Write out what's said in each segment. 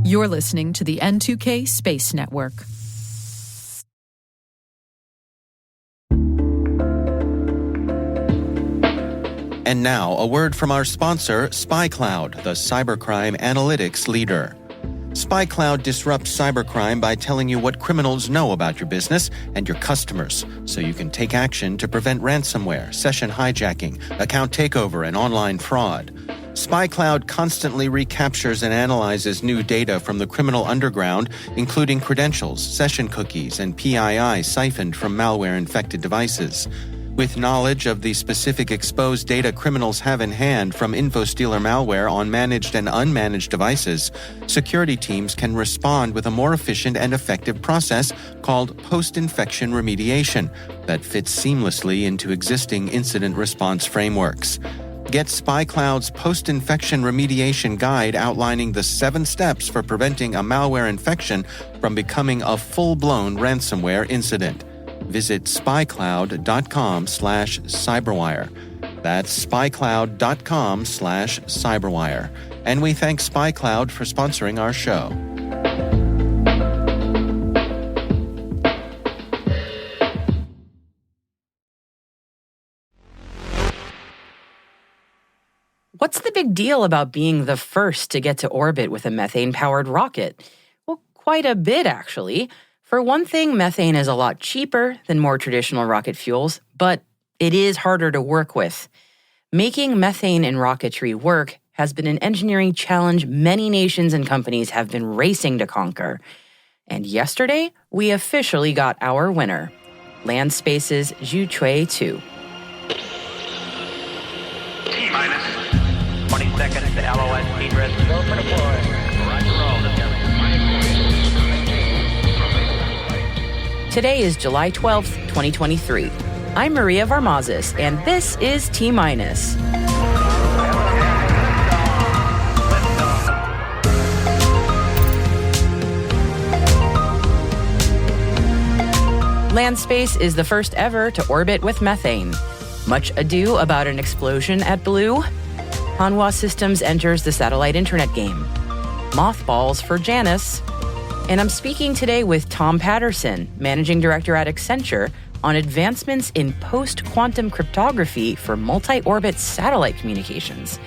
You're listening to the N2K Space Network. And now, a word from our sponsor, SpyCloud, the cybercrime analytics leader. SpyCloud disrupts cybercrime by telling you what criminals know about your business and your customers, so you can take action to prevent ransomware, session hijacking, account takeover, and online fraud. SpyCloud constantly recaptures and analyzes new data from the criminal underground, including credentials, session cookies, and PII siphoned from malware-infected devices. With knowledge of the specific exposed data criminals have in hand from InfoStealer malware on managed and unmanaged devices, security teams can respond with a more efficient and effective process called post-infection remediation that fits seamlessly into existing incident response frameworks. Get SpyCloud's post-infection remediation guide outlining the 7 steps for preventing a malware infection from becoming a full-blown ransomware incident. Visit spycloud.com/cyberwire. That's spycloud.com/cyberwire. And we thank SpyCloud for sponsoring our show. What's the big deal about being the first to get to orbit with a methane-powered rocket? Well, quite a bit, actually. For one thing, methane is a lot cheaper than more traditional rocket fuels, but it is harder to work with. Making methane in rocketry work has been an engineering challenge many nations and companies have been racing to conquer. And yesterday, we officially got our winner, Landspace's Zhuchui 2. T-minus 20 seconds to LOS speed rest. Go for deploy. Roger roll. Today is July 12th, 2023. I'm Maria Varmazis, and this is T-minus. Landspace is the first ever to orbit with methane. Much ado about an explosion at Blue? Hanwha Systems enters the satellite internet game. Mothballs for Janus. And I'm speaking today with Tom Patterson, Managing Director at Accenture, on advancements in post-quantum cryptography for multi-orbit satellite communications.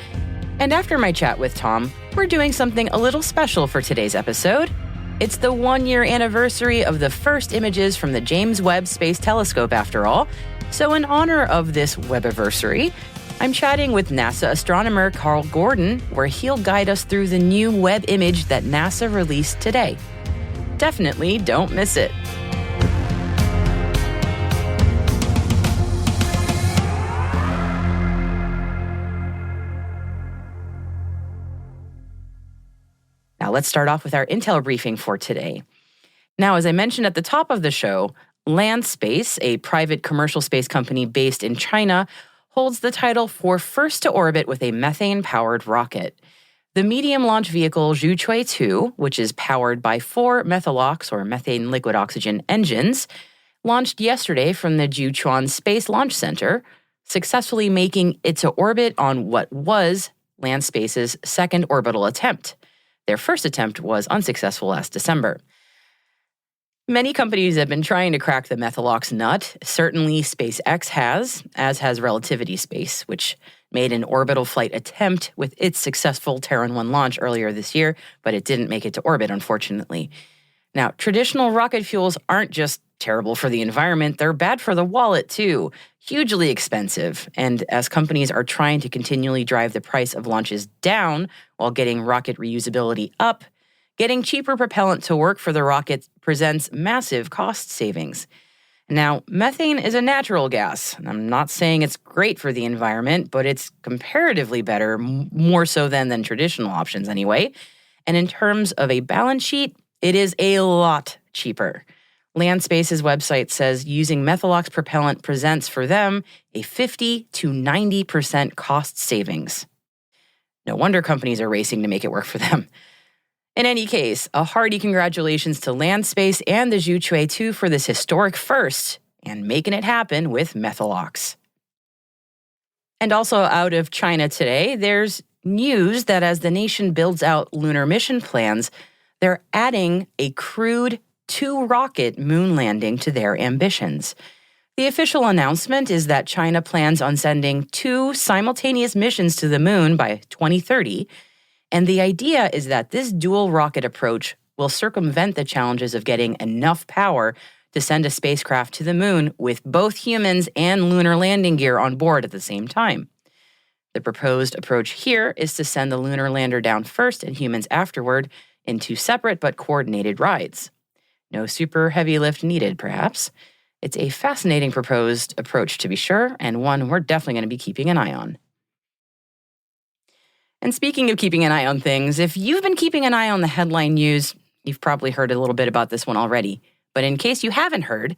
And after my chat with Tom, we're doing something a little special for today's episode. It's the 1-year anniversary of the first images from the James Webb Space Telescope, after all. So in honor of this Webbiversary, I'm chatting with NASA Astronomer Karl Gordon, where he'll guide us through the new Webb image that NASA released today. Definitely don't miss it. Now let's start off with our intel briefing for today. Now, as I mentioned at the top of the show, Landspace, a private commercial space company based in China, holds the title for first to orbit with a methane-powered rocket. The medium launch vehicle Zhuchui 2, which is powered by 4 Methalox or methane liquid oxygen engines, launched yesterday from the Jiuquan Space Launch Center, successfully making it to orbit on what was Landspace's second orbital attempt. Their first attempt was unsuccessful last December. Many companies have been trying to crack the Methalox nut. Certainly SpaceX has, as has Relativity Space, which made an orbital flight attempt with its successful Terran 1 launch earlier this year, but it didn't make it to orbit, unfortunately. Now, traditional rocket fuels aren't just terrible for the environment, they're bad for the wallet, too. Hugely expensive. And as companies are trying to continually drive the price of launches down while getting rocket reusability up, getting cheaper propellant to work for the rocket presents massive cost savings. Now, methane is a natural gas. I'm not saying it's great for the environment, but it's comparatively better, more so than traditional options anyway. And in terms of a balance sheet, it is a lot cheaper. Landspace's website says using Methalox propellant presents for them a 50 to 90% cost savings. No wonder companies are racing to make it work for them. In any case, a hearty congratulations to Landspace and the Zhuchui 2 for this historic first and making it happen with Methalox. And also out of China today, there's news that as the nation builds out lunar mission plans, they're adding a crewed 2-rocket moon landing to their ambitions. The official announcement is that China plans on sending 2 simultaneous missions to the moon by 2030, and the idea is that this dual rocket approach will circumvent the challenges of getting enough power to send a spacecraft to the moon with both humans and lunar landing gear on board at the same time. The proposed approach here is to send the lunar lander down first and humans afterward in 2 separate but coordinated rides. No super heavy lift needed, perhaps. It's a fascinating proposed approach, to be sure, and one we're definitely going to be keeping an eye on. And speaking of keeping an eye on things, if you've been keeping an eye on the headline news, you've probably heard a little bit about this one already. But in case you haven't heard,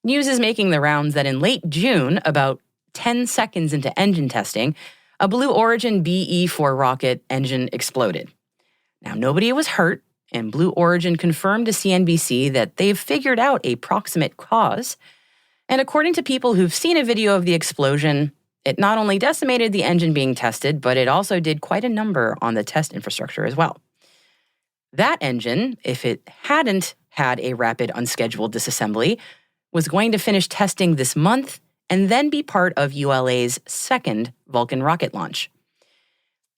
news is making the rounds that in late June, about 10 seconds into engine testing, a Blue Origin BE-4 rocket engine exploded. Now, nobody was hurt, and Blue Origin confirmed to CNBC that they've figured out a proximate cause. And according to people who've seen a video of the explosion, it not only decimated the engine being tested, but it also did quite a number on the test infrastructure as well. That engine, if it hadn't had a rapid unscheduled disassembly, was going to finish testing this month and then be part of ULA's second Vulcan rocket launch.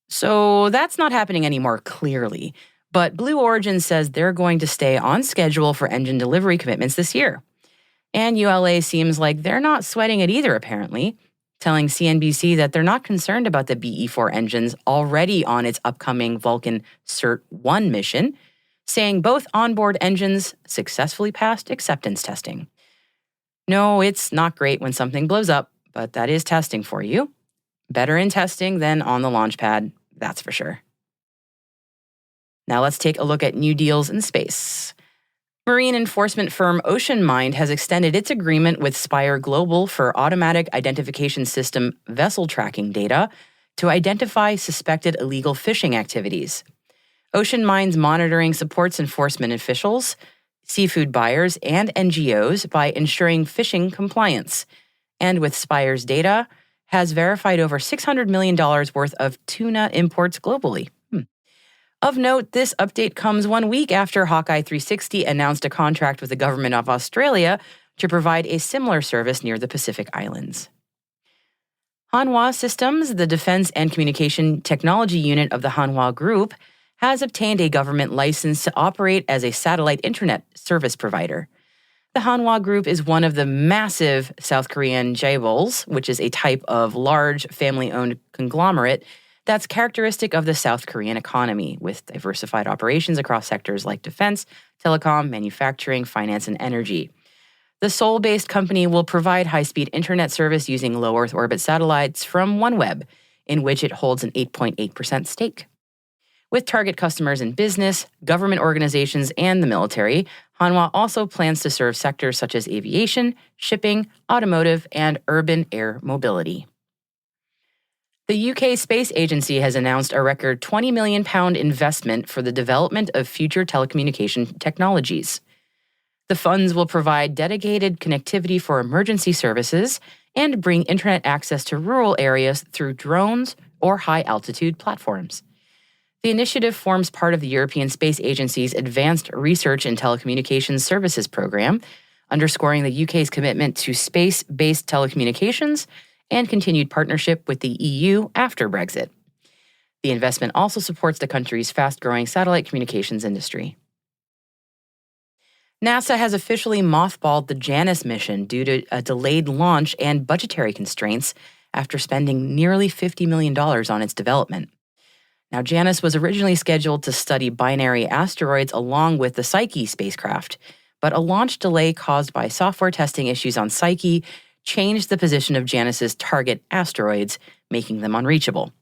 So that's not happening anymore, clearly. But Blue Origin says they're going to stay on schedule for engine delivery commitments this year. And ULA seems like they're not sweating it either, apparently, telling CNBC that they're not concerned about the BE-4 engines already on its upcoming Vulcan CERT-1 mission, saying both onboard engines successfully passed acceptance testing. No, it's not great when something blows up, but that is testing for you. Better in testing than on the launch pad, that's for sure. Now let's take a look at new deals in space. Marine enforcement firm OceanMind has extended its agreement with Spire Global for automatic identification system vessel tracking data to identify suspected illegal fishing activities. OceanMind's monitoring supports enforcement officials, seafood buyers, and NGOs by ensuring fishing compliance, and with Spire's data, has verified over $600 million worth of tuna imports globally. Of note, this update comes 1 week after Hawkeye 360 announced a contract with the government of Australia to provide a similar service near the Pacific Islands. Hanwha Systems, the defense and communication technology unit of the Hanwha Group, has obtained a government license to operate as a satellite internet service provider. The Hanwha Group is one of the massive South Korean chaebols, which is a type of large family-owned conglomerate that's characteristic of the South Korean economy, with diversified operations across sectors like defense, telecom, manufacturing, finance, and energy. The Seoul-based company will provide high-speed internet service using low Earth orbit satellites from OneWeb, in which it holds an 8.8% stake. With target customers in business, government organizations, and the military, Hanwha also plans to serve sectors such as aviation, shipping, automotive, and urban air mobility. The UK Space Agency has announced a record £20 million investment for the development of future telecommunication technologies. The funds will provide dedicated connectivity for emergency services and bring internet access to rural areas through drones or high-altitude platforms. The initiative forms part of the European Space Agency's Advanced Research in Telecommunications Services program, underscoring the UK's commitment to space-based telecommunications and continued partnership with the EU after Brexit. The investment also supports the country's fast-growing satellite communications industry. NASA has officially mothballed the Janus mission due to a delayed launch and budgetary constraints after spending nearly $50 million on its development. Now, Janus was originally scheduled to study binary asteroids along with the Psyche spacecraft, but a launch delay caused by software testing issues on Psyche changed the position of Janus's target asteroids, making them unreachable.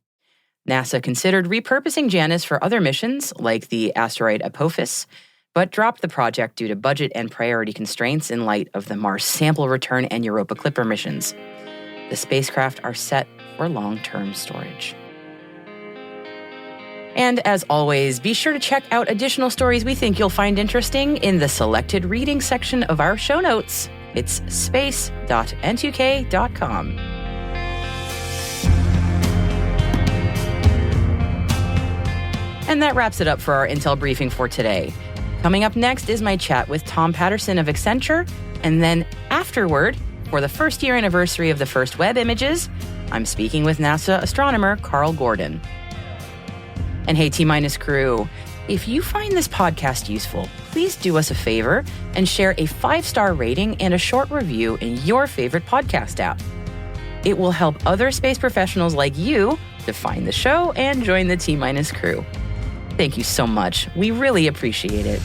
NASA considered repurposing Janus for other missions, like the asteroid Apophis, but dropped the project due to budget and priority constraints in light of the Mars Sample Return and Europa Clipper missions. The spacecraft are set for long-term storage. And as always, be sure to check out additional stories we think you'll find interesting in the selected reading section of our show notes. It's space.n2k.com. And that wraps it up for our Intel briefing for today. Coming up next is my chat with Tom Patterson of Accenture, and then afterward, for the first year anniversary of the first web images, I'm speaking with NASA astronomer Karl Gordon. And hey, T-Minus crew, if you find this podcast useful, please do us a favor and share a 5-star rating and a short review in your favorite podcast app. It will help other space professionals like you to find the show and join the T-Minus crew. Thank you so much. We really appreciate it.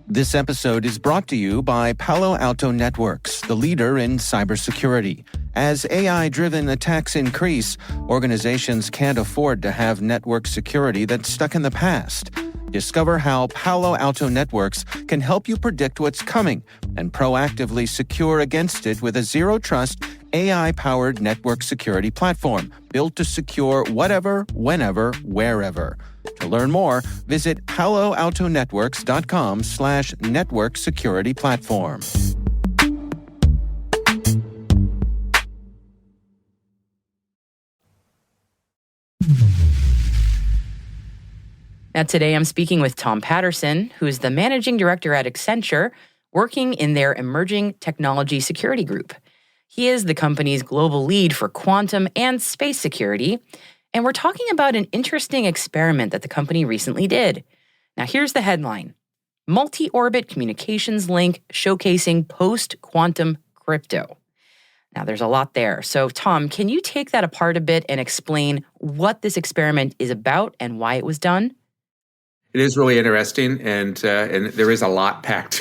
This episode is brought to you by Palo Alto Networks, the leader in cybersecurity. As AI-driven attacks increase, organizations can't afford to have network security that's stuck in the past. Discover how Palo Alto Networks can help you predict what's coming and proactively secure against it with a zero-trust, AI-powered network security platform built to secure whatever, whenever, wherever. To learn more, visit paloaltonetworks.com/network security platform. Now, today I'm speaking with Tom Patterson, who's the managing director at Accenture, working in their emerging technology security group. He is the company's global lead for quantum and space security, and we're talking about an interesting experiment that the company recently did. Now, here's the headline: Multi-Orbit Communications Link Showcasing Post-Quantum Crypto. Now, there's a lot there. So, Tom, can you take that apart a bit and explain what this experiment is about and why it was done? It is really interesting, and there is a lot packed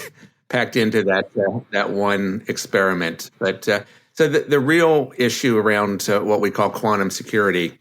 into that one experiment. But so the real issue around what we call quantum security,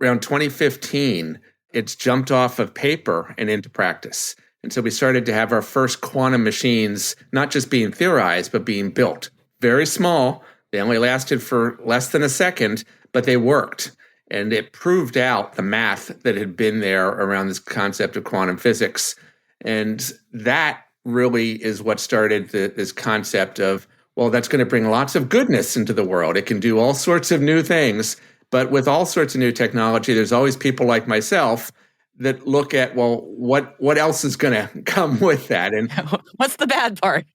around 2015, it's jumped off of paper and into practice. And so we started to have our first quantum machines not just being theorized, but being built. Very small. They only lasted for less than a second, but they worked. And it proved out the math that had been there around this concept of quantum physics. And that really is what started this concept of, well, that's going to bring lots of goodness into the world. It can do all sorts of new things. But with all sorts of new technology, there's always people like myself that look at, well, what else is going to come with that? And what's the bad part?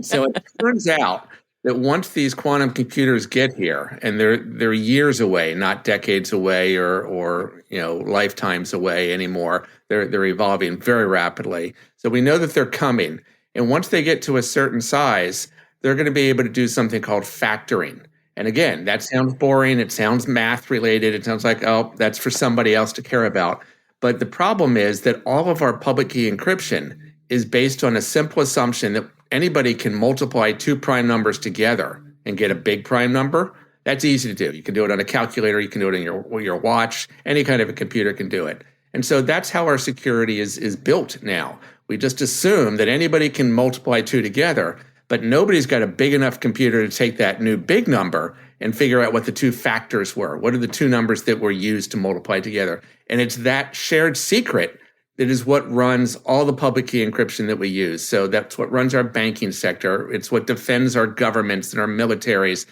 So it turns out that once these quantum computers get here, and they're years away, not decades away or lifetimes away anymore, they're evolving very rapidly. So we know that they're coming. And once they get to a certain size, they're going to be able to do something called factoring. And again, that sounds boring. It sounds math related. It sounds like, oh, that's for somebody else to care about. But the problem is that all of our public key encryption is based on a simple assumption that anybody can multiply two prime numbers together and get a big prime number. That's easy to do. You can do it on a calculator. You can do it on your watch. Any kind of a computer can do it. And so that's how our security is built now. We just assume that anybody can multiply two together, but nobody's got a big enough computer to take that new big number and figure out what the two factors were. What are the two numbers that were used to multiply together? And it's that shared secret that is what runs all the public key encryption that we use. So that's what runs our banking sector. It's what defends our governments and our militaries.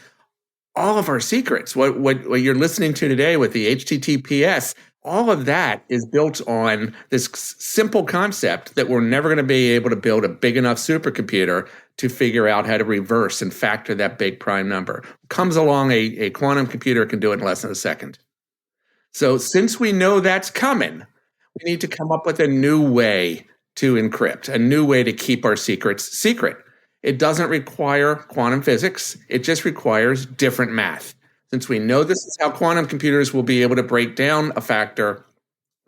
All of our secrets, what you're listening to today with the HTTPS, all of that is built on this simple concept that we're never going to be able to build a big enough supercomputer to figure out how to reverse and factor that big prime number. Comes along a quantum computer can do it in less than a second. So since we know that's coming, we need to come up with a new way to encrypt, a new way to keep our secrets secret. It doesn't require quantum physics. It just requires different math. Since we know this is how quantum computers will be able to break down a factor,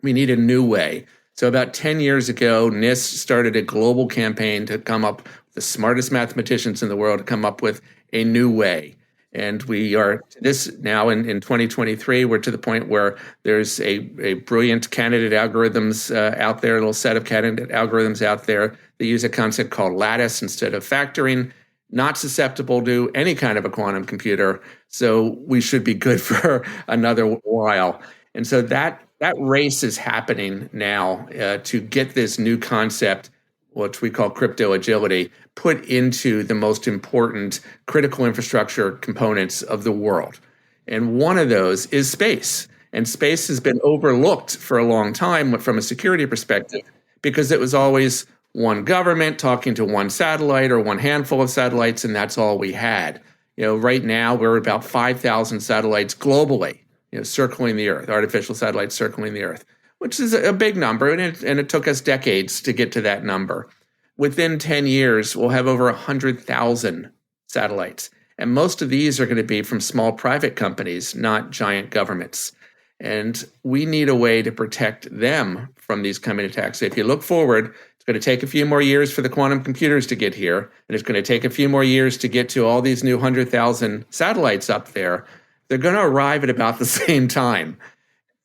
we need a new way. So about 10 years ago, NIST started a global campaign to come up with the smartest mathematicians in the world to come up with a new way. And we are this now in 2023, we're to the point where there's a brilliant candidate algorithms out there, a little set of candidate algorithms out there that use a concept called lattice instead of factoring, not susceptible to any kind of a quantum computer. So we should be good for another while. And so that race is happening now to get this new concept, which we call crypto agility, put into the most important critical infrastructure components of the world. And one of those is space. And space has been overlooked for a long time from a security perspective because it was always one government talking to one satellite or one handful of satellites, and that's all we had. Right now we're about 5,000 satellites globally, circling the Earth, artificial satellites circling the Earth, which is a big number, and it took us decades to get to that number. Within 10 years, we'll have over 100,000 satellites. And most of these are going to be from small private companies, not giant governments. And we need a way to protect them from these coming attacks. So if you look forward, it's going to take a few more years for the quantum computers to get here. And it's going to take a few more years to get to all these new 100,000 satellites up there. They're going to arrive at about the same time.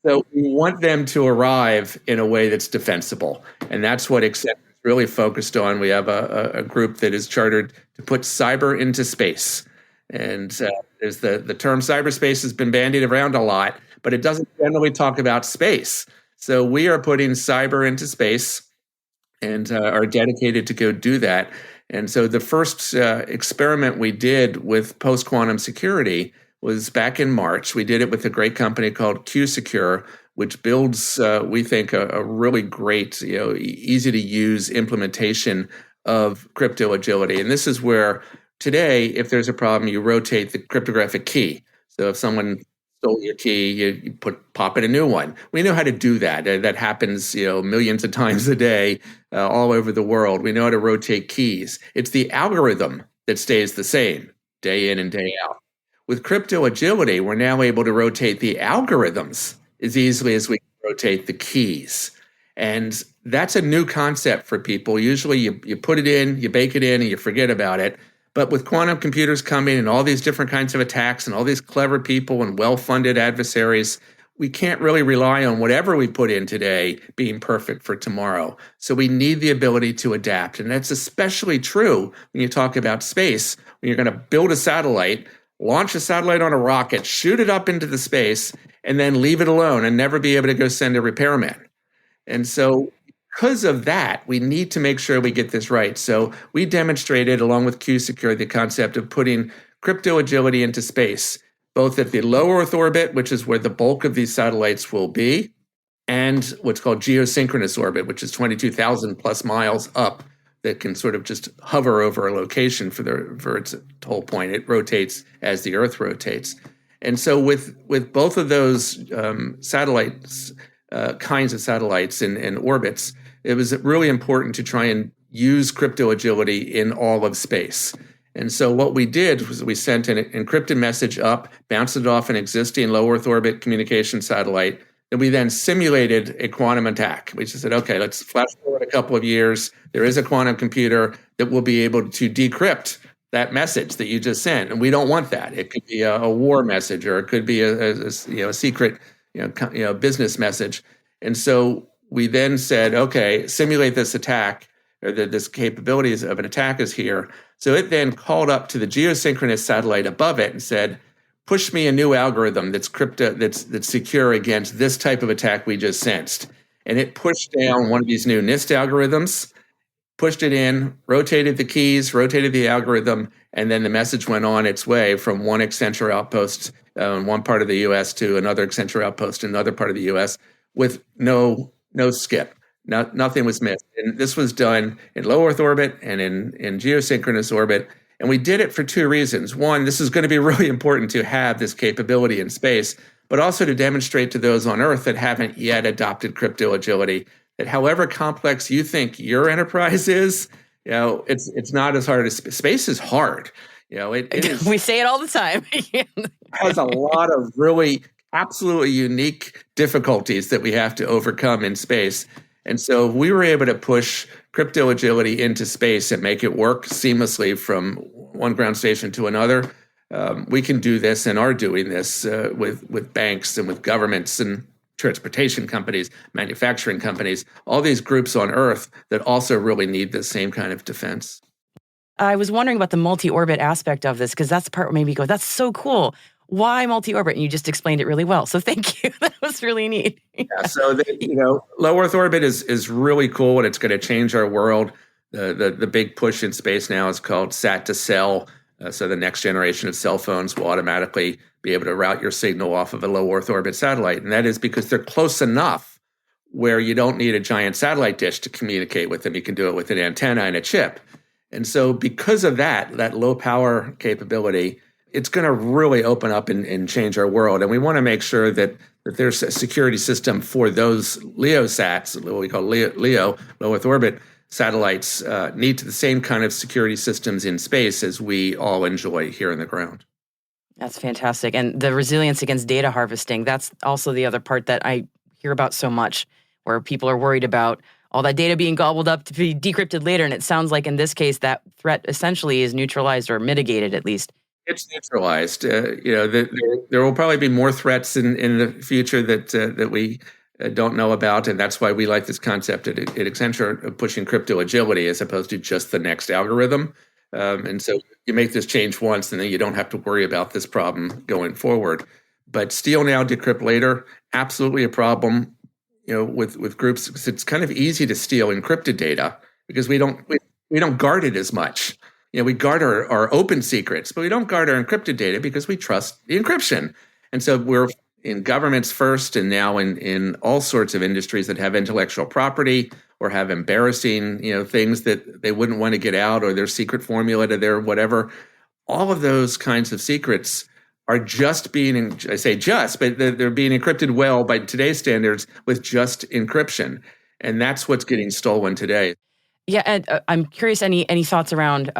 So we want them to arrive in a way that's defensible. And that's what Accenture is really focused on. We have a group that is chartered to put cyber into space. And there's the term cyberspace has been bandied around a lot, but it doesn't generally talk about space. So we are putting cyber into space and are dedicated to go do that. And so the first experiment we did with post-quantum security was back in March. We did it with a great company called QSecure, which builds, we think, a really great, easy-to-use implementation of crypto agility. And this is where today, if there's a problem, you rotate the cryptographic key. So if someone stole your key, you pop in a new one. We know how to do that. That happens, millions of times a day all over the world. We know how to rotate keys. It's the algorithm that stays the same day in and day out. With crypto agility, we're now able to rotate the algorithms as easily as we can rotate the keys. And that's a new concept for people. Usually you put it in, you bake it in, and you forget about it. But with quantum computers coming and all these different kinds of attacks and all these clever people and well-funded adversaries, we can't really rely on whatever we put in today being perfect for tomorrow. So we need the ability to adapt. And that's especially true when you talk about space, when you're going to build a satellite, launch a satellite on a rocket, shoot it up into the space, and then leave it alone and never be able to go send a repairman. And so because of that, we need to make sure we get this right. So we demonstrated, along with QSecure, the concept of putting crypto agility into space, both at the low Earth orbit, which is where the bulk of these satellites will be, and what's called geosynchronous orbit, which is 22,000 plus miles up, that can sort of just hover over a location for its whole point. It rotates as the Earth rotates. And so with both of those satellites, kinds of satellites and orbits, it was really important to try and use crypto agility in all of space. And so what we did was we sent an encrypted message up, bounced it off an existing low Earth orbit communication satellite, and we then simulated a quantum attack. We just said, okay, let's flash forward a couple of years. There is a quantum computer that will be able to decrypt that message that you just sent, and we don't want that. It could be a war message, or it could be a secret business message. And so we then said, okay, simulate this attack, or this capabilities of an attack is here. So it then called up to the geosynchronous satellite above it and said, push me a new algorithm that's that's secure against this type of attack we just sensed. And it pushed down one of these new NIST algorithms, pushed it in, rotated the keys, rotated the algorithm, and then the message went on its way from one Accenture outpost in one part of the U.S. to another Accenture outpost in another part of the U.S. with no skip. Nothing was missed. And this was done in low Earth orbit and in geosynchronous orbit. And we did it for two reasons. One, this is going to be really important to have this capability in space, but also to demonstrate to those on Earth that haven't yet adopted crypto agility that however complex you think your enterprise is, it's not as hard as space is hard. It is, we say it all the time. has a lot of really absolutely unique difficulties that we have to overcome in space. And so we were able to push crypto agility into space and make it work seamlessly from one ground station to another. We can do this and are doing this with banks and with governments and transportation companies, manufacturing companies, all these groups on Earth that also really need the same kind of defense. I was wondering about the multi-orbit aspect of this, because that's the part where maybe you go, that's so cool. why multi-orbit? And you just explained it really well. So thank you. That was really neat. Yeah, so low Earth orbit is really cool, and it's going to change our world. The big push in space now is called sat to cell. So the next generation of cell phones will automatically be able to route your signal off of a low Earth orbit satellite. And that is because they're close enough where you don't need a giant satellite dish to communicate with them. You can do it with an antenna and a chip. And so because of that low power capability, it's going to really open up and change our world. And we want to make sure that there's a security system for those LEOsats, what we call LEO, low Earth orbit satellites, need the same kind of security systems in space as we all enjoy here on the ground. That's fantastic. And the resilience against data harvesting, that's also the other part that I hear about so much, where people are worried about all that data being gobbled up to be decrypted later. And it sounds like in this case, that threat essentially is neutralized or mitigated at least. It's neutralized. There will probably be more threats in the future that we don't know about, and that's why we like this concept at Accenture of pushing crypto agility as opposed to just the next algorithm. And so you make this change once, and then you don't have to worry about this problem going forward. But steal now, decrypt later, absolutely a problem. With groups, it's kind of easy to steal encrypted data because we don't guard it as much. We guard our open secrets, but we don't guard our encrypted data because we trust the encryption. And so we're in governments first, and now in all sorts of industries that have intellectual property or have embarrassing, things that they wouldn't want to get out, or their secret formula to their whatever. All of those kinds of secrets are just being, I say just, but they're being encrypted well by today's standards with just encryption. And that's what's getting stolen today. Yeah, and I'm curious, any thoughts around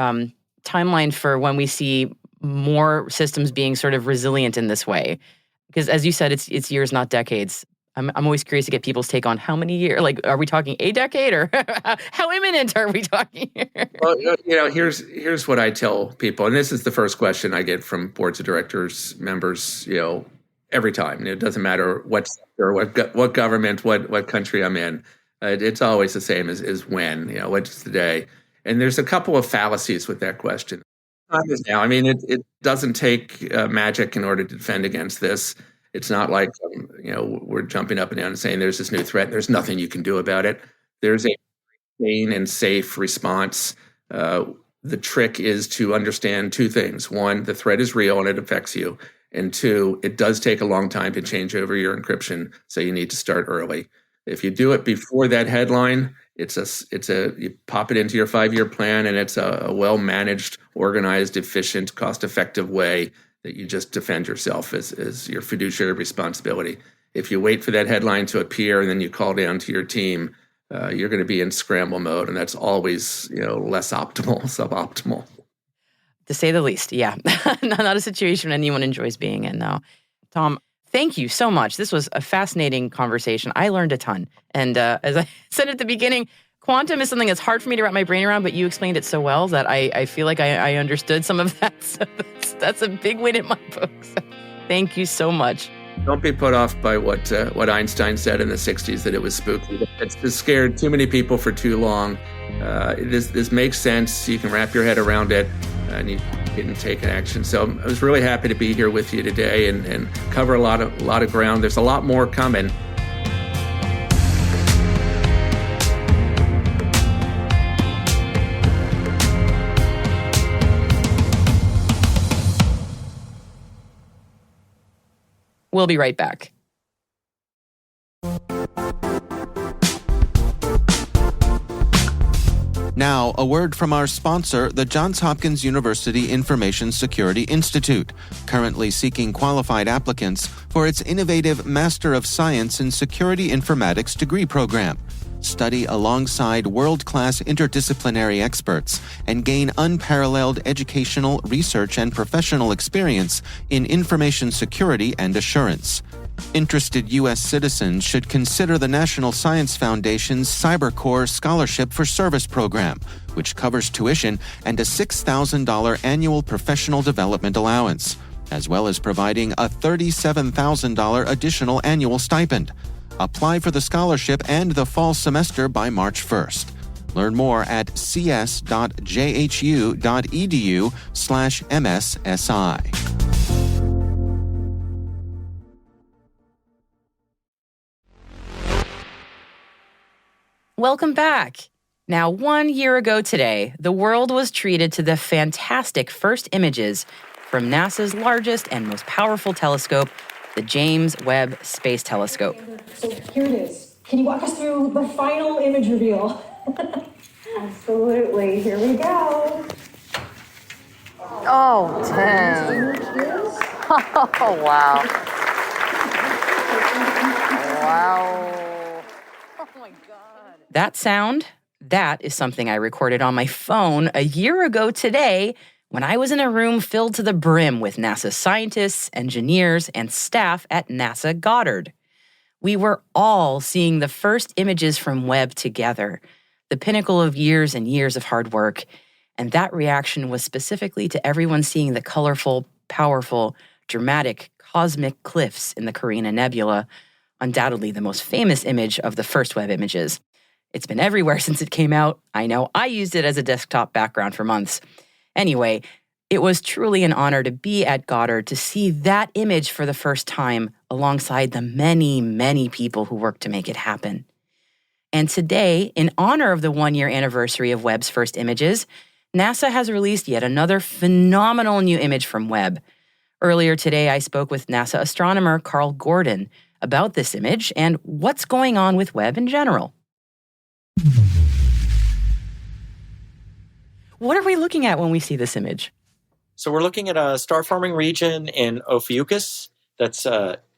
timeline for when we see more systems being sort of resilient in this way? Because as you said, it's years, not decades. I'm always curious to get people's take on how many years. Like, are we talking a decade, or how imminent are we talking here? Well, here's what I tell people, and this is the first question I get from boards of directors members. Every time. It doesn't matter what sector, what government, what country I'm in. It's always the same as when. What's the day? And there's a couple of fallacies with that question. Time is now. I mean, it doesn't take magic in order to defend against this. It's not like, we're jumping up and down and saying there's this new threat. There's nothing you can do about it. There's a sane and safe response. The trick is to understand two things. One, the threat is real and it affects you. And two, it does take a long time to change over your encryption. So you need to start early. If you do it before that headline, you pop it into your 5-year plan, and it's a well-managed, organized, efficient, cost-effective way that you just defend yourself as your fiduciary responsibility. If you wait for that headline to appear and then you call down to your team, you're going to be in scramble mode, and that's always less optimal, suboptimal. To say the least, yeah. Not a situation anyone enjoys being in, though. Tom, thank you so much. This was a fascinating conversation. I learned a ton. And as I said at the beginning, quantum is something that's hard for me to wrap my brain around, but you explained it so well that I feel like I understood some of that. So that's a big win in my book. So thank you so much. Don't be put off by what Einstein said in the 60s, that it was spooky. It's just scared too many people for too long. This makes sense. You can wrap your head around it, and you can take an action. So I was really happy to be here with you today and cover a lot of ground. There's a lot more coming. We'll be right back. Now, a word from our sponsor, the Johns Hopkins University Information Security Institute, currently seeking qualified applicants for its innovative Master of Science in Security Informatics degree program. Study alongside world-class interdisciplinary experts and gain unparalleled educational, research, and professional experience in information security and assurance. Interested U.S. citizens should consider the National Science Foundation's CyberCore Scholarship for Service program, which covers tuition and a $6,000 annual professional development allowance, as well as providing a $37,000 additional annual stipend. Apply for the scholarship and the fall semester by March 1st. Learn more at cs.jhu.edu/MSSI. Welcome back. Now, 1 year ago today, the world was treated to the fantastic first images from NASA's largest and most powerful telescope, the James Webb Space Telescope. So here it is. Can you walk us through the final image reveal? Absolutely. Here we go. Oh, Tim. Oh, wow. Wow. Oh, my God. That sound, that is something I recorded on my phone a year ago today when I was in a room filled to the brim with NASA scientists, engineers, and staff at NASA Goddard. We were all seeing the first images from Webb together, the pinnacle of years and years of hard work. And that reaction was specifically to everyone seeing the colorful, powerful, dramatic, cosmic cliffs in the Carina Nebula, undoubtedly the most famous image of the first Webb images. It's been everywhere since it came out. I know I used it as a desktop background for months. Anyway, it was truly an honor to be at Goddard to see that image for the first time alongside the many, many people who worked to make it happen. And today, in honor of the 1-year anniversary of Webb's first images, NASA has released yet another phenomenal new image from Webb. Earlier today, I spoke with NASA astronomer Karl Gordon about this image and what's going on with Webb in general. What are we looking at when we see this image? So we're looking at a star-forming region in Ophiuchus that's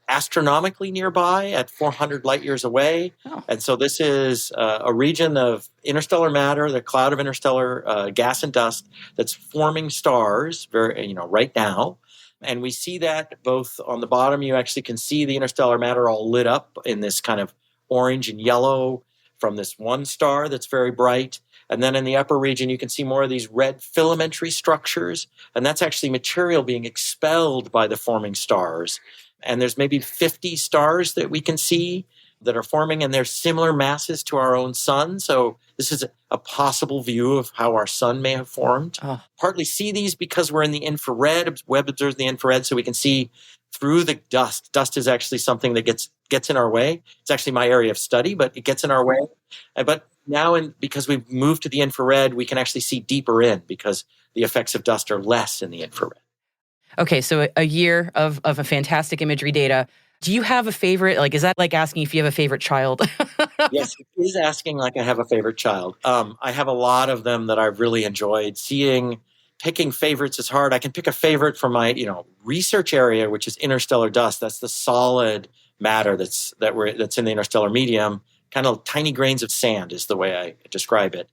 astronomically nearby at 400 light years away. Oh. And so this is a region of interstellar matter, the cloud of interstellar gas and dust that's forming stars right now. And we see that both on the bottom, you actually can see the interstellar matter all lit up in this kind of orange and yellow from this one star that's very bright. And then in the upper region, you can see more of these red filamentary structures. And that's actually material being expelled by the forming stars. And there's maybe 50 stars that we can see that are forming, and they're similar masses to our own sun. So this is a possible view of how our sun may have formed. Oh. Partly see these because we're in the infrared. Webb observes the infrared, so we can see through the dust. Dust is actually something that gets in our way. It's actually my area of study, but it gets in our way. But now, because we've moved to the infrared, we can actually see deeper in because the effects of dust are less in the infrared. Okay, so a year of a fantastic imagery data. Do you have a favorite? Is that like asking if you have a favorite child? Yes, it is asking like I have a favorite child. I have a lot of them that I've really enjoyed seeing. Picking favorites is hard. I can pick a favorite from my, research area, which is interstellar dust. That's the solid matter that's in the interstellar medium. Kind of tiny grains of sand is the way I describe it.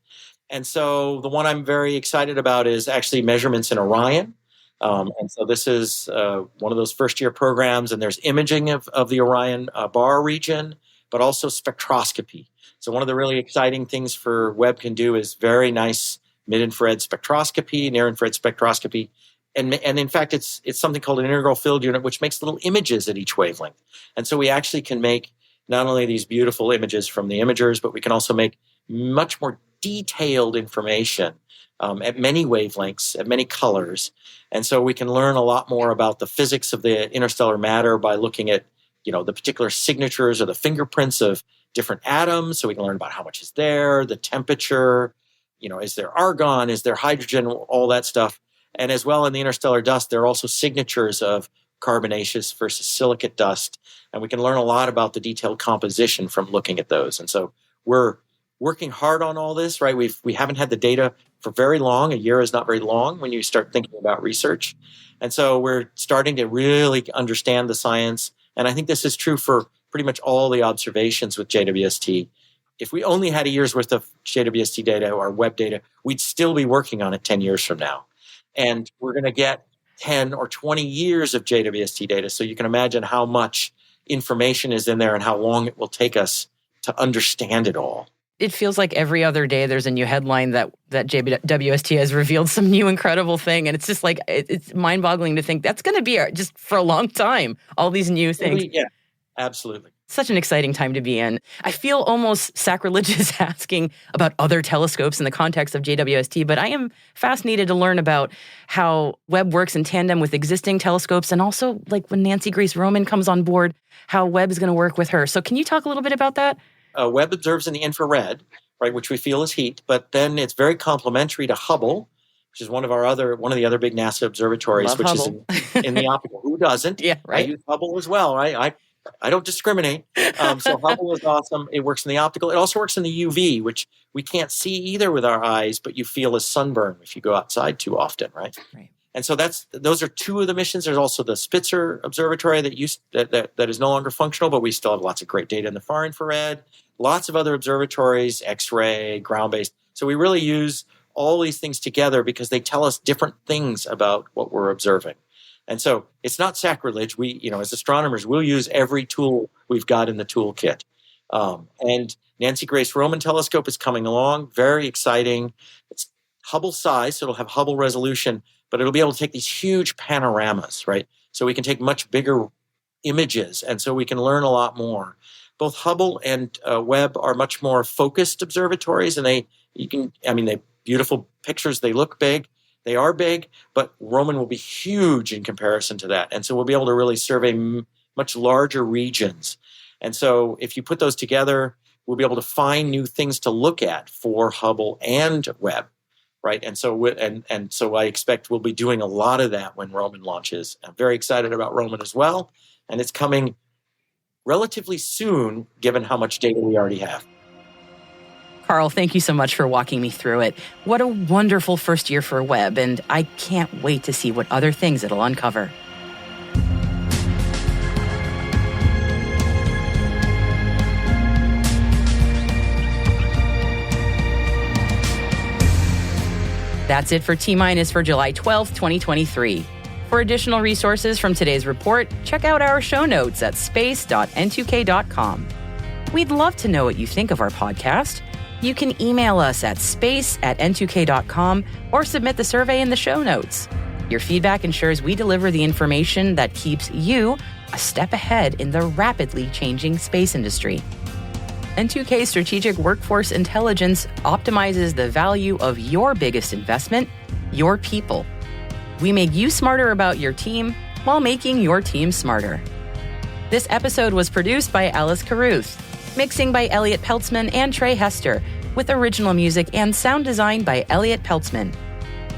And so the one I'm very excited about is actually measurements in Orion. And so this is one of those first-year programs, and there's imaging of the Orion bar region, but also spectroscopy. So one of the really exciting things for Webb can do is very nice mid-infrared spectroscopy, near-infrared spectroscopy. And in fact, it's something called an integral field unit, which makes little images at each wavelength. And so we actually can make not only these beautiful images from the imagers, but we can also make much more detailed information at many wavelengths, at many colors. And so we can learn a lot more about the physics of the interstellar matter by looking at, the particular signatures or the fingerprints of different atoms. So we can learn about how much is there, the temperature, is there argon, is there hydrogen, all that stuff. And as well in the interstellar dust, there are also signatures of carbonaceous versus silicate dust. And we can learn a lot about the detailed composition from looking at those. And so we're working hard on all this, right? We haven't had the data for very long. A year is not very long when you start thinking about research. And so we're starting to really understand the science. And I think this is true for pretty much all the observations with JWST. If we only had a year's worth of JWST data or Webb data, we'd still be working on it 10 years from now. And we're going to get 10 or 20 years of JWST data. So you can imagine how much information is in there and how long it will take us to understand it all. It feels like every other day there's a new headline that JWST has revealed some new incredible thing. And it's just like, it's mind-boggling to think that's going to be just for a long time, all these new things. Yeah, absolutely. Such an exciting time to be in. I feel almost sacrilegious asking about other telescopes in the context of JWST, but I am fascinated to learn about how Webb works in tandem with existing telescopes, and also like when Nancy Grace Roman comes on board, how Webb is going to work with her. So can you talk a little bit about that? Webb observes in the infrared, right, which we feel is heat, but then it's very complementary to Hubble, which is one of the other big NASA observatories, Love which Hubble. is in the optical. Who doesn't? Yeah, right. I use Hubble as well, right? I don't discriminate. So Hubble is awesome. It works in the optical. It also works in the UV, which we can't see either with our eyes, but you feel as sunburn if you go outside too often, right? Right. And so those are two of the missions. There's also the Spitzer Observatory that is no longer functional, but we still have lots of great data in the far infrared. Lots of other observatories, X-ray, ground-based. So we really use all these things together because they tell us different things about what we're observing. And so it's not sacrilege. We, as astronomers, we'll use every tool we've got in the toolkit. And Nancy Grace Roman Telescope is coming along. Very exciting. It's Hubble size, so it'll have Hubble resolution, but it'll be able to take these huge panoramas, right? So we can take much bigger images, and so we can learn a lot more. Both Hubble and Webb are much more focused observatories, and they beautiful pictures. They look big. They are big, but Roman will be huge in comparison to that. And so we'll be able to really survey much larger regions. And so if you put those together, we'll be able to find new things to look at for Hubble and Webb, right? And so so I expect we'll be doing a lot of that when Roman launches. I'm very excited about Roman as well, and it's coming relatively soon, given how much data we already have. Karl, thank you so much for walking me through it. What a wonderful first year for Webb, and I can't wait to see what other things it'll uncover. That's it for T-Minus for July 12th, 2023. For additional resources from today's report, check out our show notes at space.n2k.com. We'd love to know what you think of our podcast. You can email us at space@n2k.com or submit the survey in the show notes. Your feedback ensures we deliver the information that keeps you a step ahead in the rapidly changing space industry. N2K Strategic Workforce Intelligence optimizes the value of your biggest investment, your people. We make you smarter about your team while making your team smarter. This episode was produced by Alice Carruth, mixing by Elliot Peltzman and Trey Hester, with original music and sound design by Elliot Peltzman.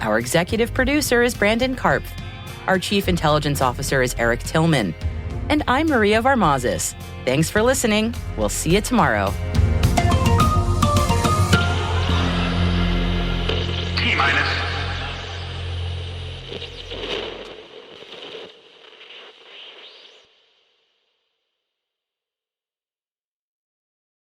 Our executive producer is Brandon Karpf. Our chief intelligence officer is Eric Tillman. And I'm Maria Varmazis. Thanks for listening. We'll see you tomorrow.